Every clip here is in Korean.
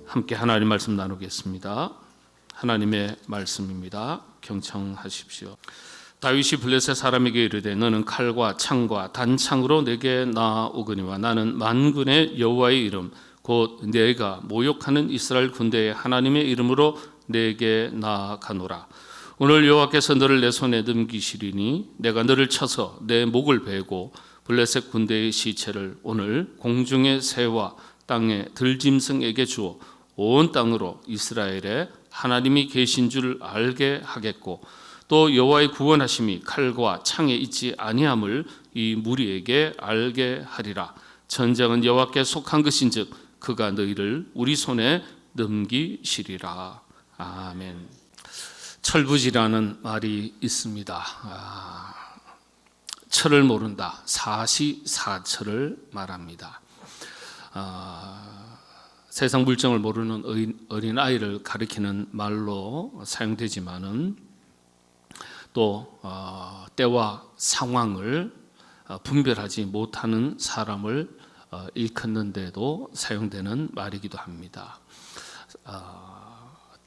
함께 하나님 말씀 나누겠습니다. 하나님의 말씀입니다. 경청하십시오. 다윗이 블레셋 사람에게 이르되 너는 칼과 창과 단창으로 내게 나오거니와 나는 만군의 여호와의 이름 곧 내가 모욕하는 이스라엘 군대의 하나님의 이름으로 내게 나아가노라. 오늘 여호와께서 너를 내 손에 넘기시리니 내가 너를 쳐서 내 목을 베고 블레셋 군대의 시체를 오늘 공중의 새와 땅의 들짐승에게 주어 온 땅으로 이스라엘에 하나님이 계신 줄 알게 하겠고 또 여호와의 구원하심이 칼과 창에 있지 아니함을 이 무리에게 알게 하리라. 전쟁은 여호와께 속한 것인즉 그가 너희를 우리 손에 넘기시리라. 아멘. 철부지라는 말이 있습니다. 철을 모른다, 사시사철을 말합니다. 세상 물정을 모르는 어린 아이를 가리키는 말로 사용되지만은 또 때와 상황을 분별하지 못하는 사람을 일컫는데도 사용되는 말이기도 합니다.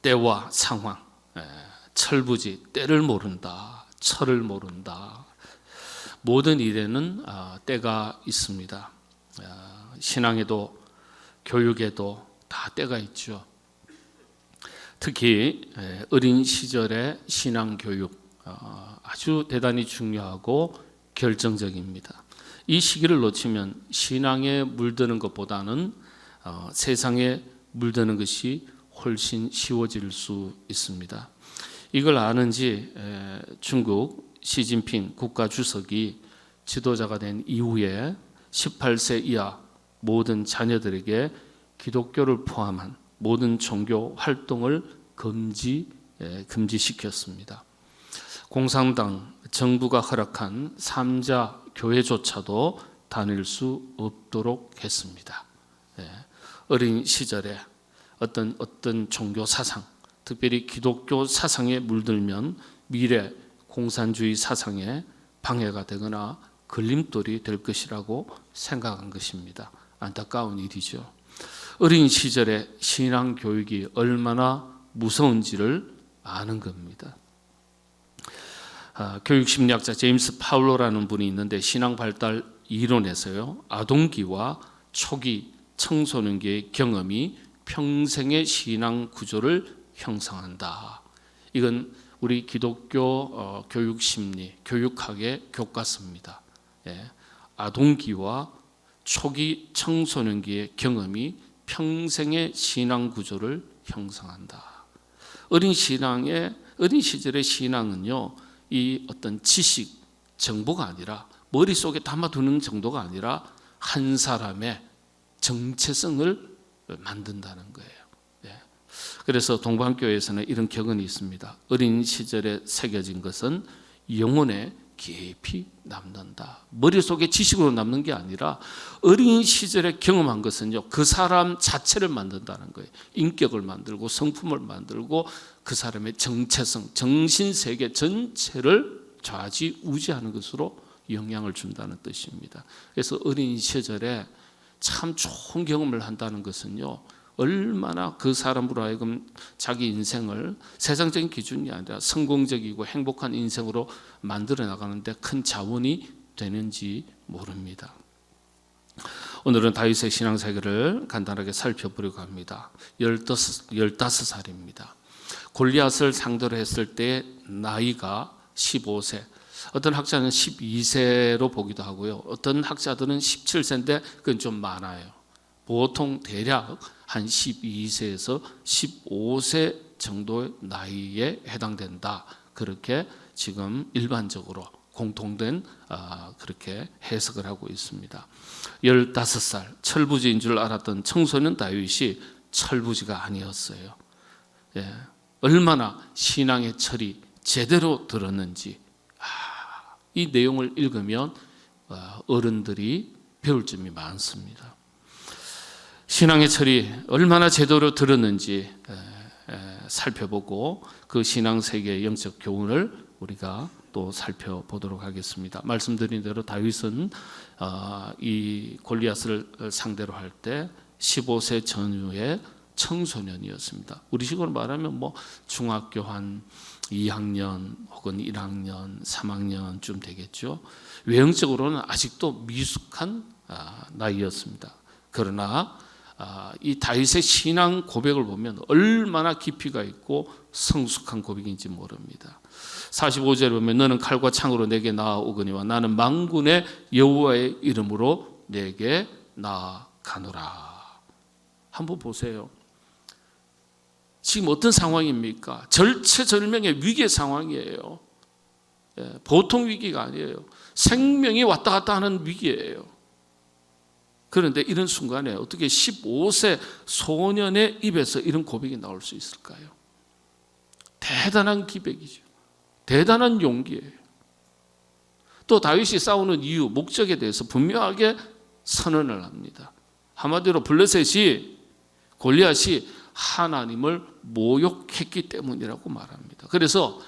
때와 상황, 철부지, 때를 모른다, 철을 모른다. 모든 일에는 때가 있습니다. 신앙에도 교육에도 다 때가 있죠. 특히 어린 시절의 신앙 교육 아주 대단히 중요하고 결정적입니다. 이 시기를 놓치면 신앙에 물드는 것보다는 세상에 물드는 것이 훨씬 쉬워질 수 있습니다. 이걸 아는지 중국 시진핑 국가주석이 지도자가 된 이후에 18세 이하 모든 자녀들에게 기독교를 포함한 모든 종교 활동을 금지시켰습니다. 공산당 정부가 허락한 3자 교회조차도 다닐 수 없도록 했습니다. 어린 시절에 어떤 종교 사상, 특별히 기독교 사상에 물들면 미래 공산주의 사상에 방해가 되거나 걸림돌이 될 것이라고 생각한 것입니다. 안타까운 일이죠. 어린 시절에 신앙 교육이 얼마나 무서운지를 아는 겁니다. 교육심리학자 제임스 파울로라는 분이 있는데 신앙 발달 이론에서요, 아동기와 초기 청소년기의 경험이 평생의 신앙 구조를 형성한다. 이건 우리 기독교 교육심리, 교육학의 교과서입니다. 아동기와 초기 청소년기의 경험이 평생의 신앙 구조를 형성한다. 어린 시절의 신앙은요, 이 어떤 지식, 정보가 아니라 머릿속에 담아두는 정도가 아니라 한 사람의 정체성을 만든다는 거예요. 그래서 동방교회에서는 이런 격언이 있습니다. 어린 시절에 새겨진 것은 영혼에 깊이 남는다. 머릿속에 지식으로 남는 게 아니라 어린 시절에 경험한 것은요, 그 사람 자체를 만든다는 거예요. 인격을 만들고 성품을 만들고 그 사람의 정체성, 정신세계 전체를 좌지우지하는 것으로 영향을 준다는 뜻입니다. 그래서 어린 시절에 참 좋은 경험을 한다는 것은요, 얼마나 그 사람으로 하여금 자기 인생을 세상적인 기준이 아니라 성공적이고 행복한 인생으로 만들어 나가는데 큰 자원이 되는지 모릅니다. 오늘은 다윗의 신앙세계를 간단하게 살펴보려고 합니다. 15살입니다. 골리앗을 상대로 했을 때 나이가 15세, 어떤 학자는 12세로 보기도 하고요. 어떤 학자들은 17세인데 그건 좀 많아요. 보통 대략 한 12세에서 15세 정도의 나이에 해당된다. 그렇게 지금 일반적으로 공통된 그렇게 해석을 하고 있습니다. 15살 철부지인 줄 알았던 청소년 다윗이 철부지가 아니었어요. 얼마나 신앙의 철이 제대로 들었는지 이 내용을 읽으면 어른들이 배울 점이 많습니다. 신앙의 철이 얼마나 제대로 들었는지 살펴보고 그 신앙세계의 영적 교훈을 우리가 또 살펴보도록 하겠습니다. 말씀드린 대로 다윗은 이 골리앗을 상대로 할 때 15세 전후에 청소년이었습니다. 우리 식으로 말하면 뭐 중학교 한 2학년 혹은 1학년, 3학년쯤 되겠죠. 외형적으로는 아직도 미숙한 나이였습니다. 그러나 이 다윗의 신앙 고백을 보면 얼마나 깊이가 있고 성숙한 고백인지 모릅니다. 45절에 보면 너는 칼과 창으로 내게 나아오거니와 나는 만군의 여호와의 이름으로 내게 나아가노라. 한번 보세요. 지금 어떤 상황입니까? 절체절명의 위기의 상황이에요. 보통 위기가 아니에요. 생명이 왔다 갔다 하는 위기예요. 그런데 이런 순간에 어떻게 15세 소년의 입에서 이런 고백이 나올 수 있을까요? 대단한 기백이죠. 대단한 용기예요. 또 다윗이 싸우는 이유, 목적에 대해서 분명하게 선언을 합니다. 한마디로 블레셋이 골리앗이 하나님을 모욕했기 때문이라고 말합니다. 그래서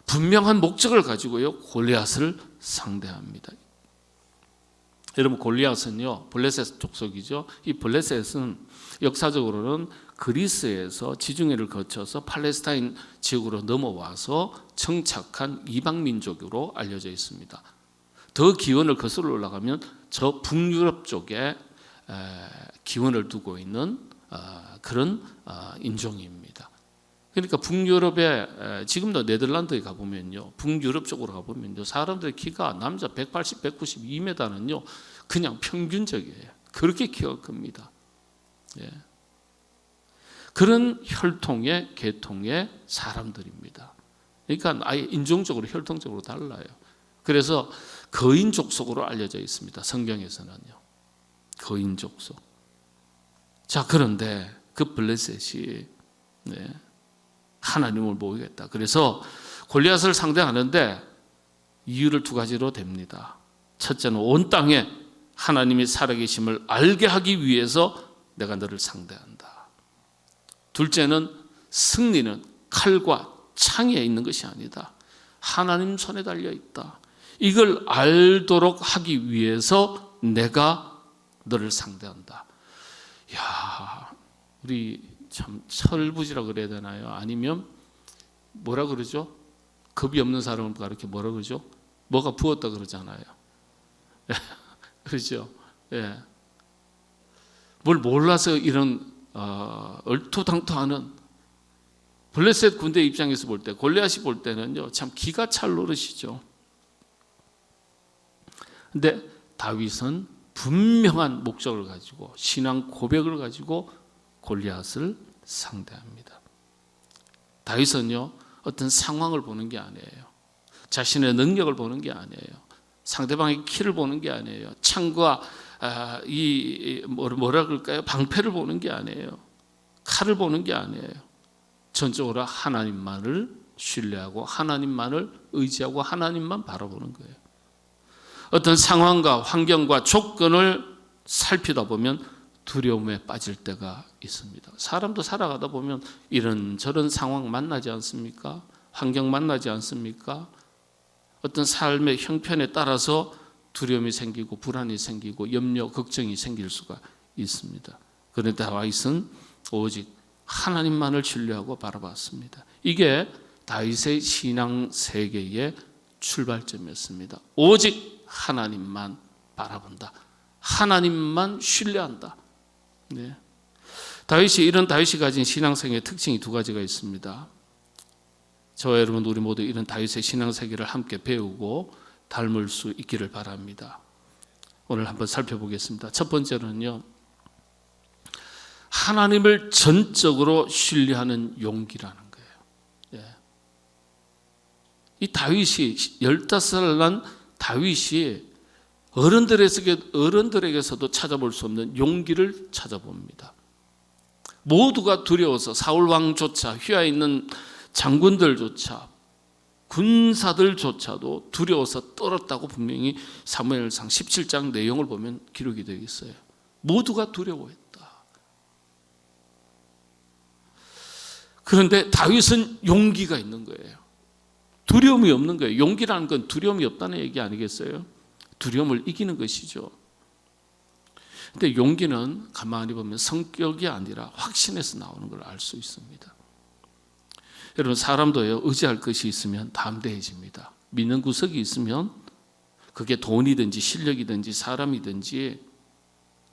분명한 목적을 가지고요 골리앗을 상대합니다. 여러분 골리앗은요 블레셋 족속이죠. 이 블레셋은 역사적으로는 그리스에서 지중해를 거쳐서 팔레스타인 지역으로 넘어와서 정착한 이방 민족으로 알려져 있습니다. 더 기원을 거슬러 올라가면 저 북유럽 쪽에 기원을 두고 있는 그런 인종입니다. 그러니까 북유럽에 지금도 네덜란드에 가보면요, 북유럽 쪽으로 가보면요, 사람들의 키가 남자 180, 192m는요 그냥 평균적이에요. 그렇게 키가 큽니다. 예. 그런 혈통의 계통의 사람들입니다. 그러니까 아예 인종적으로 혈통적으로 달라요. 그래서 거인 족속으로 알려져 있습니다. 성경에서는요, 거인 족속. 자, 그런데 그 블레셋이 하나님을 모으겠다. 그래서 골리앗을 상대하는데 이유를 두 가지로 됩니다. 첫째는 온 땅에 하나님이 살아계심을 알게 하기 위해서 내가 너를 상대한다. 둘째는 승리는 칼과 창에 있는 것이 아니다. 하나님 손에 달려 있다. 이걸 알도록 하기 위해서 내가 너를 상대한다. 야, 우리 참 철부지라 그래야 되나요? 아니면 뭐라 그러죠? 겁이 없는 사람을 이렇게 뭐라 그러죠? 뭐가 부었다 그러잖아요. 그렇죠? 예. 뭘 몰라서 이런 얼토당토하는 블레셋 군대 입장에서 볼 때, 골리앗이 볼 때는요 참 기가 찰 노릇이죠. 근데 다윗은 분명한 목적을 가지고 신앙 고백을 가지고 골리앗을 상대합니다. 다윗은요 어떤 상황을 보는 게 아니에요. 자신의 능력을 보는 게 아니에요. 상대방의 키를 보는 게 아니에요. 창과 뭐라 그럴까요? 방패를 보는 게 아니에요. 칼을 보는 게 아니에요. 전적으로 하나님만을 신뢰하고 하나님만을 의지하고 하나님만 바라보는 거예요. 어떤 상황과 환경과 조건을 살피다 보면 두려움에 빠질 때가 있습니다. 사람도 살아가다 보면 이런저런 상황 만나지 않습니까? 환경 만나지 않습니까? 어떤 삶의 형편에 따라서 두려움이 생기고 불안이 생기고 염려, 걱정이 생길 수가 있습니다. 그런데 다윗은 오직 하나님만을 신뢰하고 바라봤습니다. 이게 다윗의 신앙 세계의 출발점이었습니다. 오직 하나님만 바라본다. 하나님만 신뢰한다. 네. 이런 다윗이 가진 신앙생의 특징이 두 가지가 있습니다. 저와 여러분 우리 모두 이런 다윗의 신앙세계를 함께 배우고 닮을 수 있기를 바랍니다. 오늘 한번 살펴보겠습니다. 첫 번째는요, 하나님을 전적으로 신뢰하는 용기라는 거예요. 예. 이 다윗이 15살 난 다윗이 어른들에게서도 찾아볼 수 없는 용기를 찾아봅니다. 모두가 두려워서 사울 왕조차, 휘하 있는 장군들조차, 군사들조차도 두려워서 떨었다고 분명히 사무엘상 17장 내용을 보면 기록이 되어 있어요. 모두가 두려워했다. 그런데 다윗은 용기가 있는 거예요. 두려움이 없는 거예요. 용기라는 건 두려움이 없다는 얘기 아니겠어요? 두려움을 이기는 것이죠. 근데 용기는 가만히 보면 성격이 아니라 확신에서 나오는 걸 알 수 있습니다. 여러분, 사람도요, 의지할 것이 있으면 담대해집니다. 믿는 구석이 있으면 그게 돈이든지 실력이든지 사람이든지,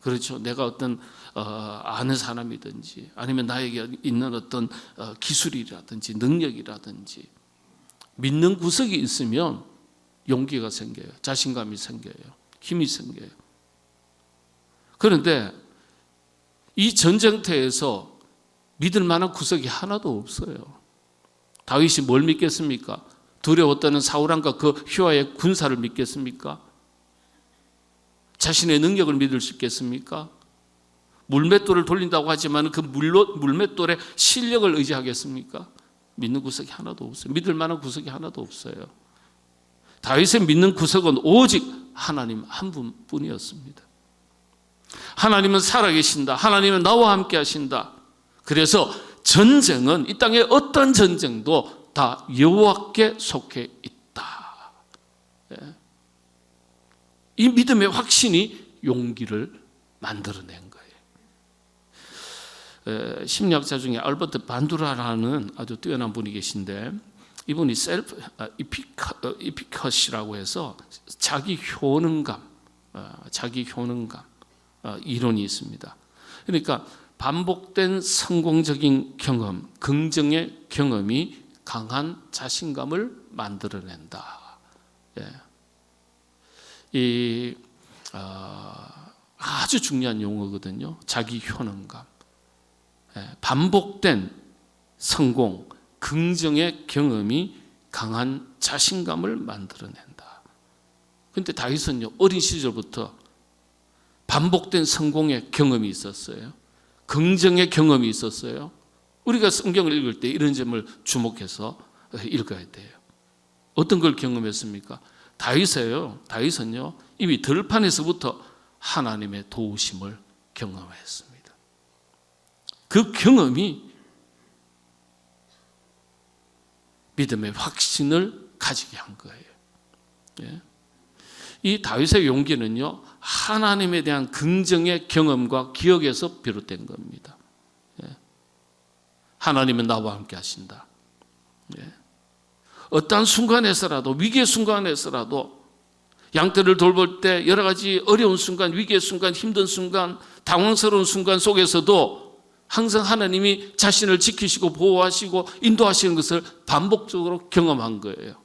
그렇죠, 내가 어떤 아는 사람이든지 아니면 나에게 있는 어떤 기술이라든지 능력이라든지, 믿는 구석이 있으면 용기가 생겨요. 자신감이 생겨요. 힘이 생겨요. 그런데 이 전쟁터에서 믿을 만한 구석이 하나도 없어요. 다윗이 뭘 믿겠습니까? 두려웠다는 사울왕과 그 휘하의 군사를 믿겠습니까? 자신의 능력을 믿을 수 있겠습니까? 물맷돌을 돌린다고 하지만 그 물맷돌의 실력을 의지하겠습니까? 믿는 구석이 하나도 없어요. 믿을 만한 구석이 하나도 없어요. 다윗의 믿는 구석은 오직 하나님 한 분뿐이었습니다. 하나님은 살아계신다. 하나님은 나와 함께 하신다. 그래서 전쟁은, 이 땅의 어떤 전쟁도 다 여호와께 속해 있다. 이 믿음의 확신이 용기를 만들어낸 거예요. 심리학자 중에 알버트 반두라라는 아주 뛰어난 분이 계신데, 이분이 셀프 이피컷이라고 해서 자기 효능감 이론이 있습니다. 그러니까 반복된 성공적인 경험, 긍정의 경험이 강한 자신감을 만들어낸다. 이 아주 중요한 용어거든요. 자기 효능감. 반복된 성공, 긍정의 경험이 강한 자신감을 만들어낸다. 그런데 다윗은요, 어린 시절부터 반복된 성공의 경험이 있었어요. 긍정의 경험이 있었어요. 우리가 성경을 읽을 때 이런 점을 주목해서 읽어야 돼요. 어떤 걸 경험했습니까? 다윗은요, 이미 들판에서부터 하나님의 도우심을 경험했습니다. 그 경험이 믿음의 확신을 가지게 한 거예요. 이 다윗의 용기는요, 하나님에 대한 긍정의 경험과 기억에서 비롯된 겁니다. 하나님은 나와 함께 하신다. 어떠한 순간에서라도, 위기의 순간에서라도, 양떼를 돌볼 때 여러 가지 어려운 순간, 위기의 순간, 힘든 순간, 당황스러운 순간 속에서도 항상 하나님이 자신을 지키시고 보호하시고 인도하시는 것을 반복적으로 경험한 거예요.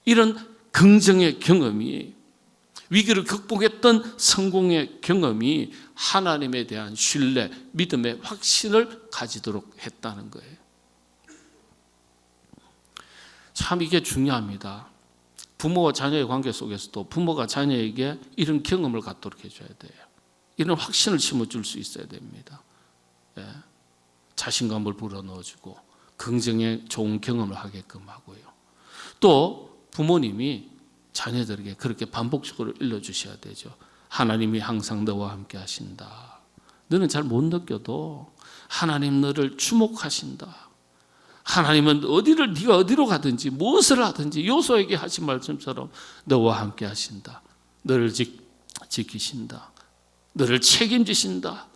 이런 긍정의 경험이, 위기를 극복했던 성공의 경험이 하나님에 대한 신뢰, 믿음의 확신을 가지도록 했다는 거예요. 참 이게 중요합니다. 부모와 자녀의 관계 속에서도 부모가 자녀에게 이런 경험을 갖도록 해줘야 돼요. 이런 확신을 심어줄 수 있어야 됩니다. 자신감을 불어넣어주고 긍정의 좋은 경험을 하게끔 하고요. 또 부모님이 자녀들에게 그렇게 반복적으로 일러주셔야 되죠. 하나님이 항상 너와 함께 하신다. 너는 잘 못 느껴도 하나님 너를 주목하신다. 하나님은 네가 어디로 가든지 무엇을 하든지 요소에게 하신 말씀처럼 너와 함께 하신다. 너를 지키신다. 너를 책임지신다.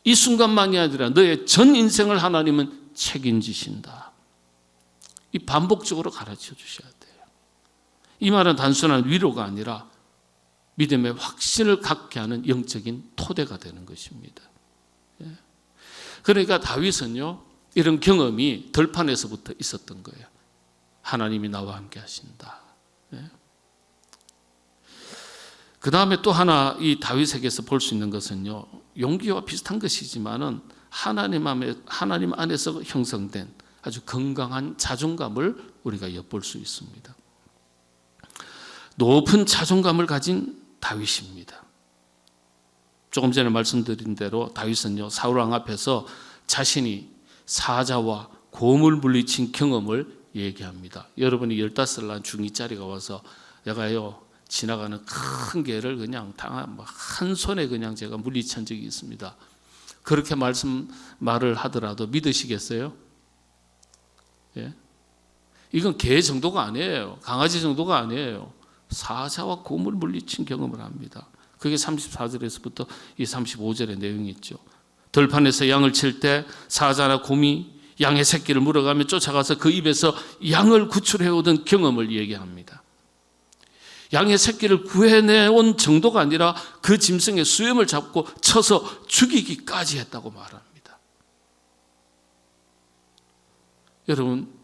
이 순간만이 아니라 너의 전 인생을 하나님은 책임지신다. 이 반복적으로 가르쳐 주셔야 돼요. 이 말은 단순한 위로가 아니라 믿음의 확신을 갖게 하는 영적인 토대가 되는 것입니다. 그러니까 다윗은요, 이런 경험이 들판에서부터 있었던 거예요. 하나님이 나와 함께 하신다. 그 다음에 또 하나 이 다윗에게서 볼 수 있는 것은요, 용기와 비슷한 것이지만은 하나님 안에서 형성된 아주 건강한 자존감을 우리가 엿볼 수 있습니다. 높은 자존감을 가진 다윗입니다. 조금 전에 말씀드린 대로 다윗은요, 사울왕 앞에서 자신이 사자와 곰을 물리친 경험을 얘기합니다. 여러분이 15살 난 중2짜리가 와서 내가요, 지나가는 큰 개를 그냥 한 손에 그냥 제가 물리친 적이 있습니다. 그렇게 말을 하더라도 믿으시겠어요? 이건 개 정도가 아니에요. 강아지 정도가 아니에요. 사자와 곰을 물리친 경험을 합니다. 그게 34절에서부터 이 35절의 내용이 있죠. 들판에서 양을 칠 때 사자나 곰이 양의 새끼를 물어가며 쫓아가서 그 입에서 양을 구출해오던 경험을 얘기합니다. 양의 새끼를 구해내온 정도가 아니라 그 짐승의 수염을 잡고 쳐서 죽이기까지 했다고 말합니다. 여러분,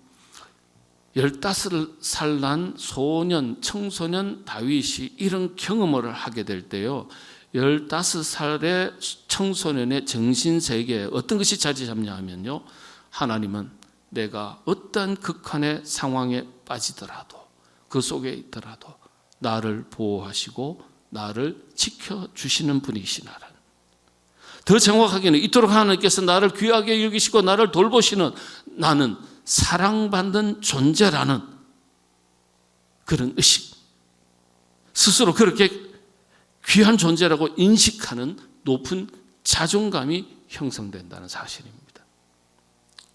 15살 난 소년, 청소년 다윗이 이런 경험을 하게 될 때요, 15살의 청소년의 정신세계에 어떤 것이 자리 잡냐 하면요, 하나님은 내가 어떤 극한의 상황에 빠지더라도 그 속에 있더라도 나를 보호하시고 나를 지켜주시는 분이시라는, 더 정확하게는 이토록 하나님께서 나를 귀하게 여기시고 나를 돌보시는 나는 사랑받는 존재라는 그런 의식, 스스로 그렇게 귀한 존재라고 인식하는 높은 자존감이 형성된다는 사실입니다.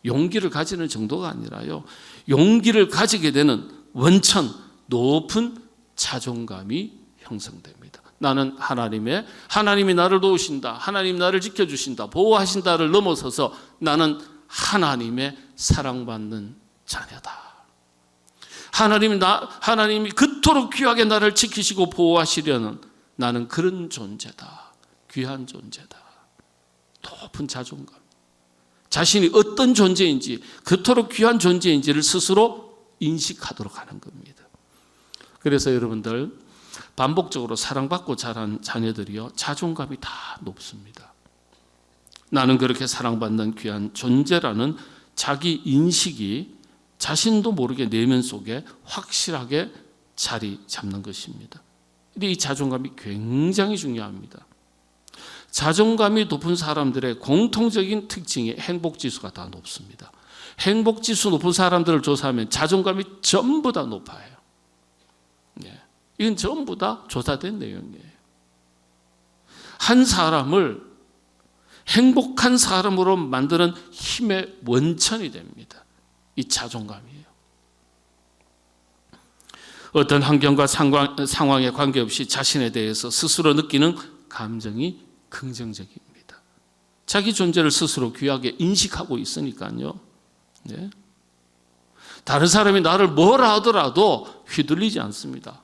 용기를 가지는 정도가 아니라요, 용기를 가지게 되는 원천, 높은 자존감이 형성됩니다. 나는 하나님이 나를 도우신다, 하나님이 나를 지켜주신다, 보호하신다를 넘어서서 나는 하나님의 사랑받는 자녀다. 하나님이 그토록 귀하게 나를 지키시고 보호하시려는 나는 그런 존재다. 귀한 존재다. 높은 자존감. 자신이 어떤 존재인지, 그토록 귀한 존재인지를 스스로 인식하도록 하는 겁니다. 그래서 여러분들, 반복적으로 사랑받고 자란 자녀들이요, 자존감이 다 높습니다. 나는 그렇게 사랑받는 귀한 존재라는 자기 인식이 자신도 모르게 내면 속에 확실하게 자리 잡는 것입니다. 이 자존감이 굉장히 중요합니다. 자존감이 높은 사람들의 공통적인 특징이 행복지수가 다 높습니다. 행복지수 높은 사람들을 조사하면 자존감이 전부 다 높아요. 이건 전부 다 조사된 내용이에요. 한 사람을 행복한 사람으로 만드는 힘의 원천이 됩니다. 이 자존감이에요. 어떤 환경과 상황에 관계없이 자신에 대해서 스스로 느끼는 감정이 긍정적입니다. 자기 존재를 스스로 귀하게 인식하고 있으니까요. 네. 다른 사람이 나를 뭐라 하더라도 휘둘리지 않습니다.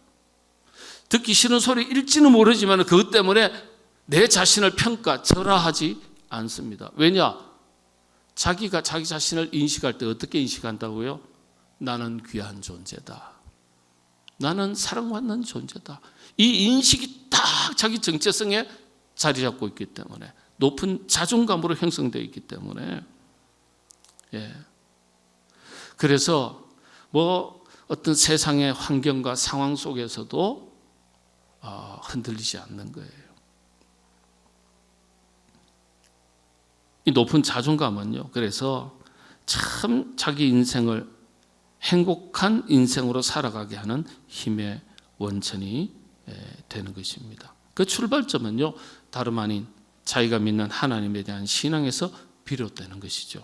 듣기 싫은 소리일지는 모르지만 그것 때문에 내 자신을 절하하지 않습니다. 왜냐? 자기가 자기 자신을 인식할 때 어떻게 인식한다고요? 나는 귀한 존재다. 나는 사랑받는 존재다. 이 인식이 딱 자기 정체성에 자리 잡고 있기 때문에, 높은 자존감으로 형성되어 있기 때문에, 그래서 어떤 세상의 환경과 상황 속에서도 흔들리지 않는 거예요. 이 높은 자존감은요, 그래서 참 자기 인생을 행복한 인생으로 살아가게 하는 힘의 원천이 되는 것입니다. 그 출발점은요, 다름 아닌 자기가 믿는 하나님에 대한 신앙에서 비롯되는 것이죠.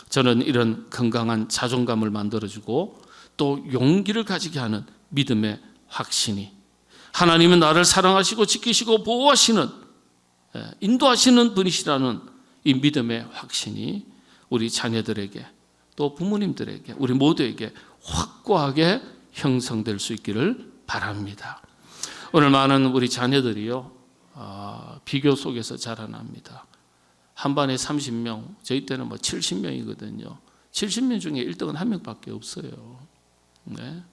저는 이런 건강한 자존감을 만들어주고 또 용기를 가지게 하는 믿음의 확신이, 하나님은 나를 사랑하시고 지키시고 보호하시는, 인도하시는 분이시라는 이 믿음의 확신이 우리 자녀들에게, 또 부모님들에게, 우리 모두에게 확고하게 형성될 수 있기를 바랍니다. 오늘 많은 우리 자녀들이요, 비교 속에서 자라납니다. 한 반에 30명, 저희 때는 70명이거든요. 70명 중에 1등은 한 명밖에 없어요. 네?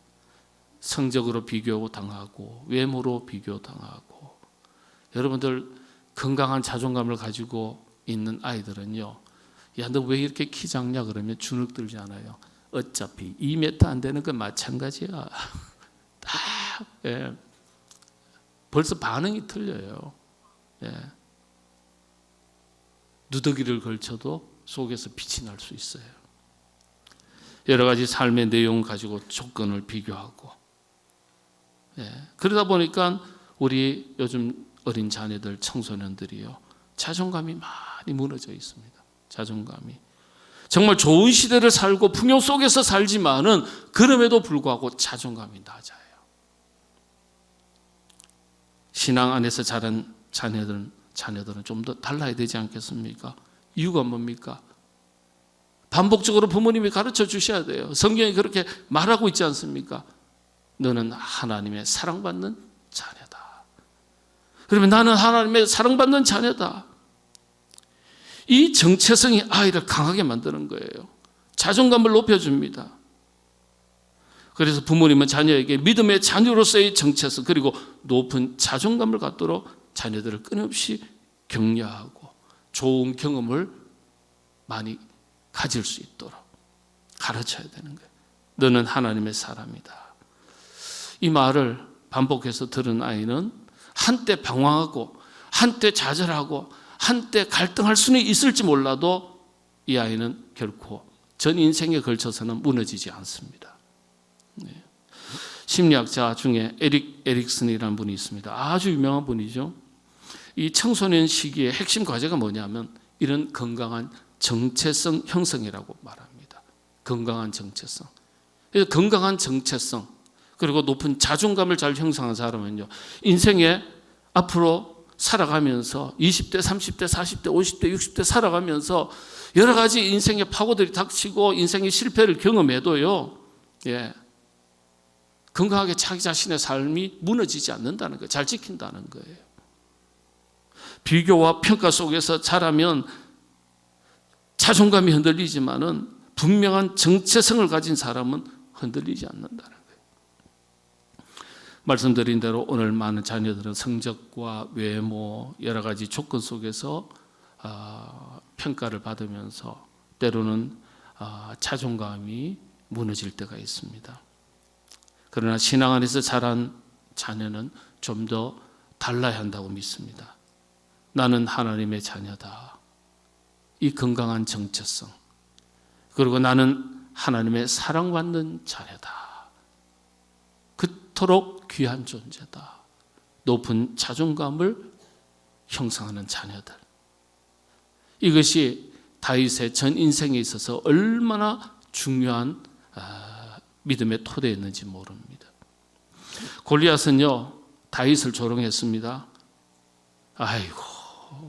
성적으로 비교당하고 외모로 비교당하고. 여러분들 건강한 자존감을 가지고 있는 아이들은요, 야, 너 왜 이렇게 키 작냐 그러면 주눅 들지 않아요. 어차피 2m 안 되는 건 마찬가지야. 딱 벌써 반응이 틀려요. 누더기를 걸쳐도 속에서 빛이 날 수 있어요. 여러 가지 삶의 내용 가지고 조건을 비교하고, 그러다 보니까 우리 요즘 어린 자녀들, 청소년들이요, 자존감이 많이 무너져 있습니다. 자존감이 정말 좋은 시대를 살고 풍요 속에서 살지만은 그럼에도 불구하고 자존감이 낮아요. 신앙 안에서 자란 자녀들은 좀 더 달라야 되지 않겠습니까? 이유가 뭡니까? 반복적으로 부모님이 가르쳐 주셔야 돼요. 성경이 그렇게 말하고 있지 않습니까? 너는 하나님의 사랑받는 자녀다. 그러면 나는 하나님의 사랑받는 자녀다. 이 정체성이 아이를 강하게 만드는 거예요. 자존감을 높여줍니다. 그래서 부모님은 자녀에게 믿음의 자녀로서의 정체성 그리고 높은 자존감을 갖도록 자녀들을 끊임없이 격려하고 좋은 경험을 많이 가질 수 있도록 가르쳐야 되는 거예요. 너는 하나님의 사람이다. 이 말을 반복해서 들은 아이는 한때 방황하고 한때 좌절하고 한때 갈등할 수는 있을지 몰라도 이 아이는 결코 전 인생에 걸쳐서는 무너지지 않습니다. 네. 심리학자 중에 에릭슨이라는 분이 있습니다. 아주 유명한 분이죠. 이 청소년 시기의 핵심 과제가 뭐냐면 이런 건강한 정체성 형성이라고 말합니다. 건강한 정체성. 건강한 정체성 그리고 높은 자존감을 잘 형성한 사람은요, 인생에 앞으로 살아가면서 20대, 30대, 40대, 50대, 60대 살아가면서 여러 가지 인생의 파고들이 닥치고 인생의 실패를 경험해도요, 건강하게 자기 자신의 삶이 무너지지 않는다는 거예요. 잘 지킨다는 거예요. 비교와 평가 속에서 자라면 자존감이 흔들리지만은 분명한 정체성을 가진 사람은 흔들리지 않는다는 거예요. 말씀드린 대로 오늘 많은 자녀들은 성적과 외모 여러 가지 조건 속에서 평가를 받으면서 때로는 자존감이 무너질 때가 있습니다. 그러나 신앙 안에서 자란 자녀는 좀 더 달라야 한다고 믿습니다. 나는 하나님의 자녀다. 이 건강한 정체성 그리고 나는 하나님의 사랑받는 자녀다. 그토록 귀한 존재다. 높은 자존감을 형성하는 자녀들. 이것이 다윗의 전 인생에 있어서 얼마나 중요한 믿음의 토대였는지 모릅니다. 골리앗은요, 다윗을 조롱했습니다. 아이고,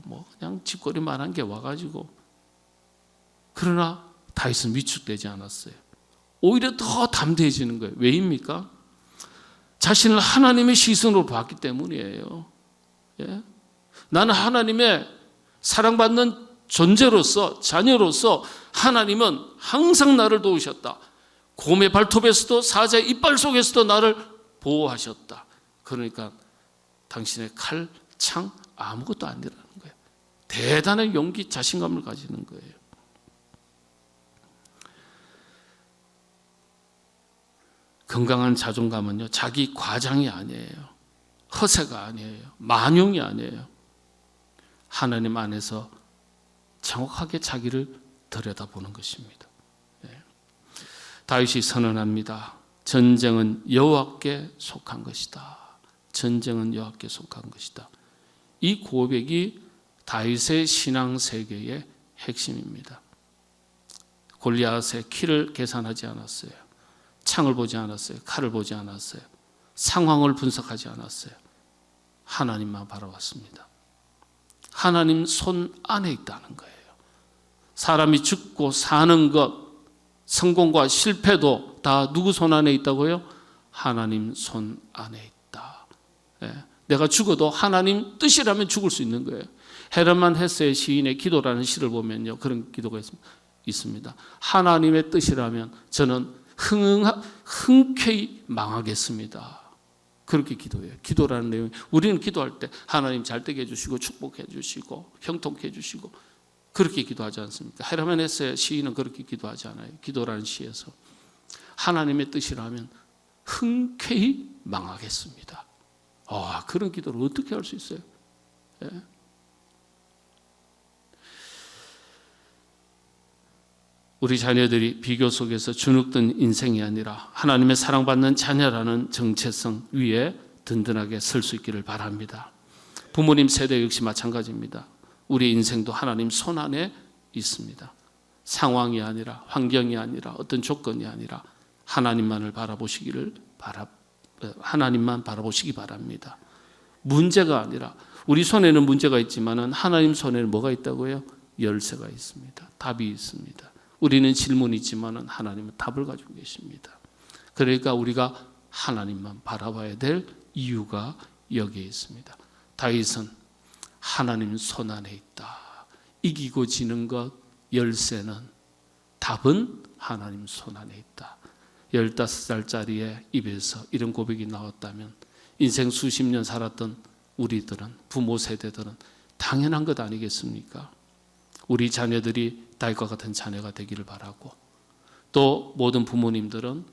뭐 그냥 짓거리만한 게 와가지고. 그러나 다윗은 위축되지 않았어요. 오히려 더 담대해지는 거예요. 왜입니까? 자신을 하나님의 시선으로 봤기 때문이에요. 나는 하나님의 사랑받는 존재로서, 자녀로서 하나님은 항상 나를 도우셨다. 곰의 발톱에서도 사자의 이빨 속에서도 나를 보호하셨다. 그러니까 당신의 칼, 창 아무것도 아니라는 거예요. 대단한 용기, 자신감을 가지는 거예요. 건강한 자존감은요, 자기 과장이 아니에요. 허세가 아니에요. 만용이 아니에요. 하나님 안에서 정확하게 자기를 들여다보는 것입니다. 다윗이 선언합니다. 전쟁은 여호와께 속한 것이다. 전쟁은 여호와께 속한 것이다. 이 고백이 다윗의 신앙 세계의 핵심입니다. 골리앗의 키를 계산하지 않았어요. 창을 보지 않았어요. 칼을 보지 않았어요. 상황을 분석하지 않았어요. 하나님만 바라봤습니다. 하나님 손 안에 있다는 거예요. 사람이 죽고 사는 것, 성공과 실패도 다 누구 손 안에 있다고요? 하나님 손 안에 있다. 내가 죽어도 하나님 뜻이라면 죽을 수 있는 거예요. 헤르만 헤세의 시인의 기도라는 시를 보면요, 그런 기도가 있습니다. 하나님의 뜻이라면 저는 흔쾌히 망하겠습니다. 그렇게 기도해요. 기도라는 내용이, 우리는 기도할 때 하나님 잘 되게 해주시고 축복해 주시고 형통케 해주시고 그렇게 기도하지 않습니까? 헤르만 헤세 시인은 그렇게 기도하지 않아요. 기도라는 시에서 하나님의 뜻이라면 흔쾌히 망하겠습니다. 그런 기도를 어떻게 할 수 있어요? 우리 자녀들이 비교 속에서 주눅든 인생이 아니라 하나님의 사랑받는 자녀라는 정체성 위에 든든하게 설 수 있기를 바랍니다. 부모님 세대 역시 마찬가지입니다. 우리 인생도 하나님 손 안에 있습니다. 상황이 아니라, 환경이 아니라, 어떤 조건이 아니라 하나님만 바라보시기 바랍니다. 문제가 아니라 우리 손에는 문제가 있지만은 하나님 손에는 뭐가 있다고요? 열쇠가 있습니다. 답이 있습니다. 우리는 질문이 있지만은 하나님은 답을 가지고 계십니다. 그러니까 우리가 하나님만 바라봐야 될 이유가 여기에 있습니다. 다윗은 하나님 손 안에 있다. 이기고 지는 것, 열쇠는, 답은 하나님 손 안에 있다. 15살짜리의 입에서 이런 고백이 나왔다면 인생 수십 년 살았던 우리들은, 부모 세대들은 당연한 것 아니겠습니까? 우리 자녀들이 다윗과 같은 자녀가 되기를 바라고, 또 모든 부모님들은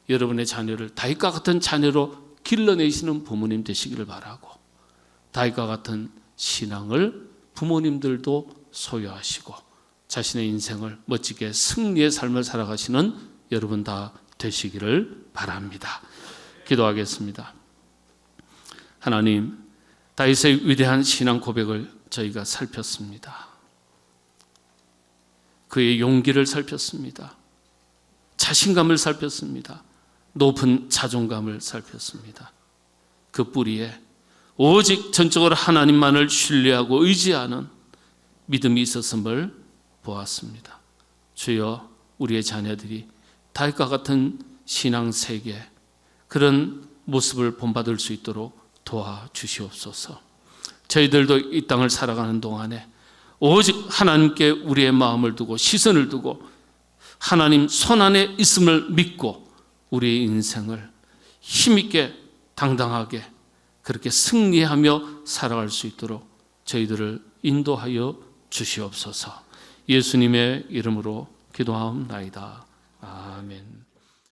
여러분의 자녀를 다윗과 같은 자녀로 길러내시는 부모님 되시기를 바라고, 다윗과 같은 신앙을 부모님들도 소유하시고 자신의 인생을 멋지게 승리의 삶을 살아가시는 여러분 다 되시기를 바랍니다. 기도하겠습니다. 하나님, 다윗의 위대한 신앙 고백을 저희가 살폈습니다. 그의 용기를 살폈습니다. 자신감을 살폈습니다. 높은 자존감을 살폈습니다. 그 뿌리에 오직 전적으로 하나님만을 신뢰하고 의지하는 믿음이 있었음을 보았습니다. 주여, 우리의 자녀들이 다윗과 같은 신앙 세계, 그런 모습을 본받을 수 있도록 도와주시옵소서. 저희들도 이 땅을 살아가는 동안에 오직 하나님께 우리의 마음을 두고 시선을 두고 하나님 손 안에 있음을 믿고 우리의 인생을 힘있게 당당하게 그렇게 승리하며 살아갈 수 있도록 저희들을 인도하여 주시옵소서. 예수님의 이름으로 기도하옵나이다. 아멘.